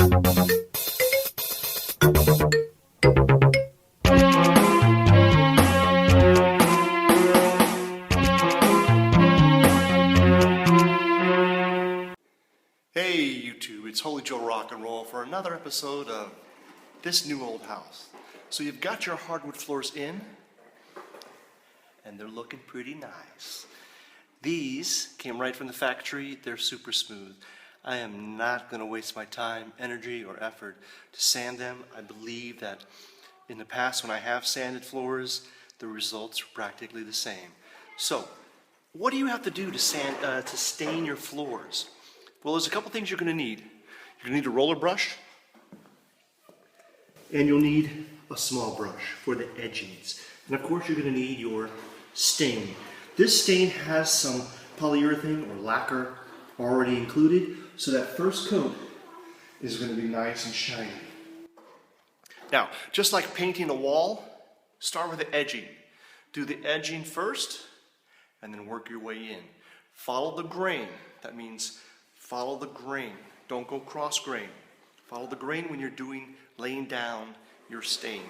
Hey YouTube, it's Holy Joe Rock and Roll for another episode of This New Old House. So you've got your hardwood floors in, and they're looking pretty nice. These came right from the factory. They're super smooth. I am not going to waste my time, energy, or effort to sand them. I believe that in the past when I have sanded floors, the results are practically the same. So, what do you have to do to stain your floors? Well, there's a couple things you're going to need. You're going to need a roller brush, and you'll need a small brush for the edgings. And of course, you're going to need your stain. This stain has some polyurethane or lacquer already included, so that first coat is going to be nice and shiny. Now, just like painting a wall, start with the edging. Do the edging first, and then work your way in. Follow the grain. That means follow the grain. Don't go cross grain. Follow the grain when you're laying down your stain.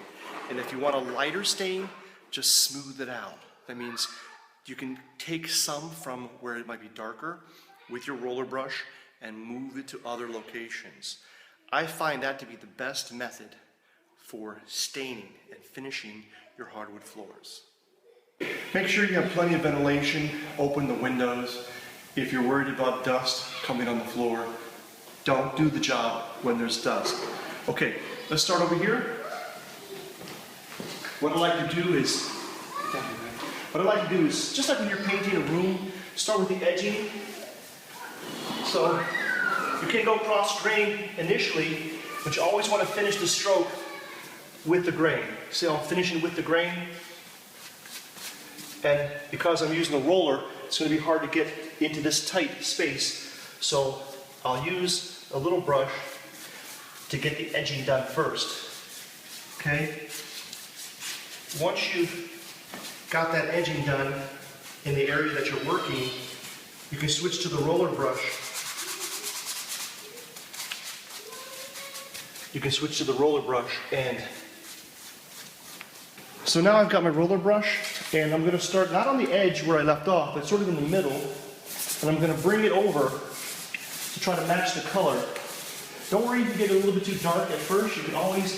And if you want a lighter stain, just smooth it out. That means you can take some from where it might be darker with your roller brush and move it to other locations. I find that to be the best method for staining and finishing your hardwood floors. Make sure you have plenty of ventilation. Open the windows. If you're worried about dust coming on the floor, don't do the job when there's dust. Okay, let's start over here. What I like to do is, just like when you're painting a room, start with the edging. So you can go cross grain initially, but you always want to finish the stroke with the grain. See how I'm finishing with the grain? And because I'm using the roller, it's going to be hard to get into this tight space. So I'll use a little brush to get the edging done first. Okay? Once you've got that edging done in the area that you're working, you can switch to the roller brush. And so now I've got my roller brush, and I'm going to start not on the edge where I left off, but sort of in the middle, and I'm going to bring it over to try to match the color. Don't worry if you get a little bit too dark at first. You can always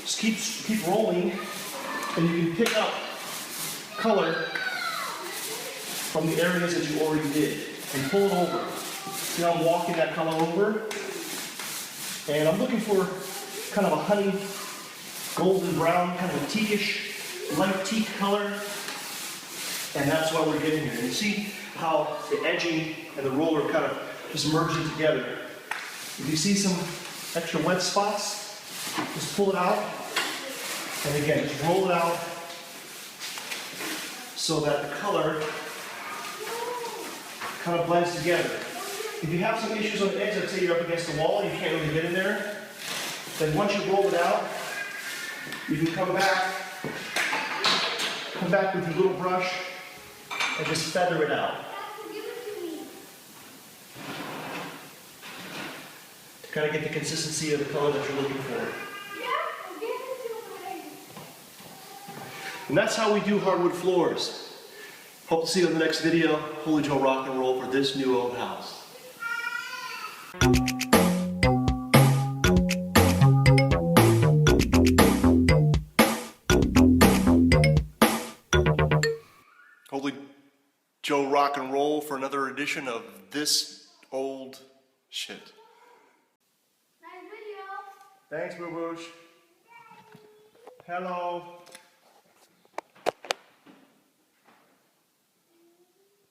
just keep rolling, and you can pick up color from the areas that you already did and pull it over. See how I'm walking that color over? And I'm looking for kind of a honey golden brown, kind of a teakish, light teak color, and that's what we're getting here. And you see how the edging and the roller kind of just merging together. If you see some extra wet spots, just pull it out, and again, just roll it out so that the color kind of blends together. If you have some issues on the edge, let's say you're up against the wall and you can't really get in there, then once you roll it out, you can come back with your little brush and just feather it out. To kind of get the consistency of the color that you're looking for. And that's how we do hardwood floors. Hope to see you in the next video. Holy Joe Rock and Roll for This New Old House. Holy Joe Rock and Roll for another edition of This Old Shit. Nice video. Thanks, Boo Boosh. Hello.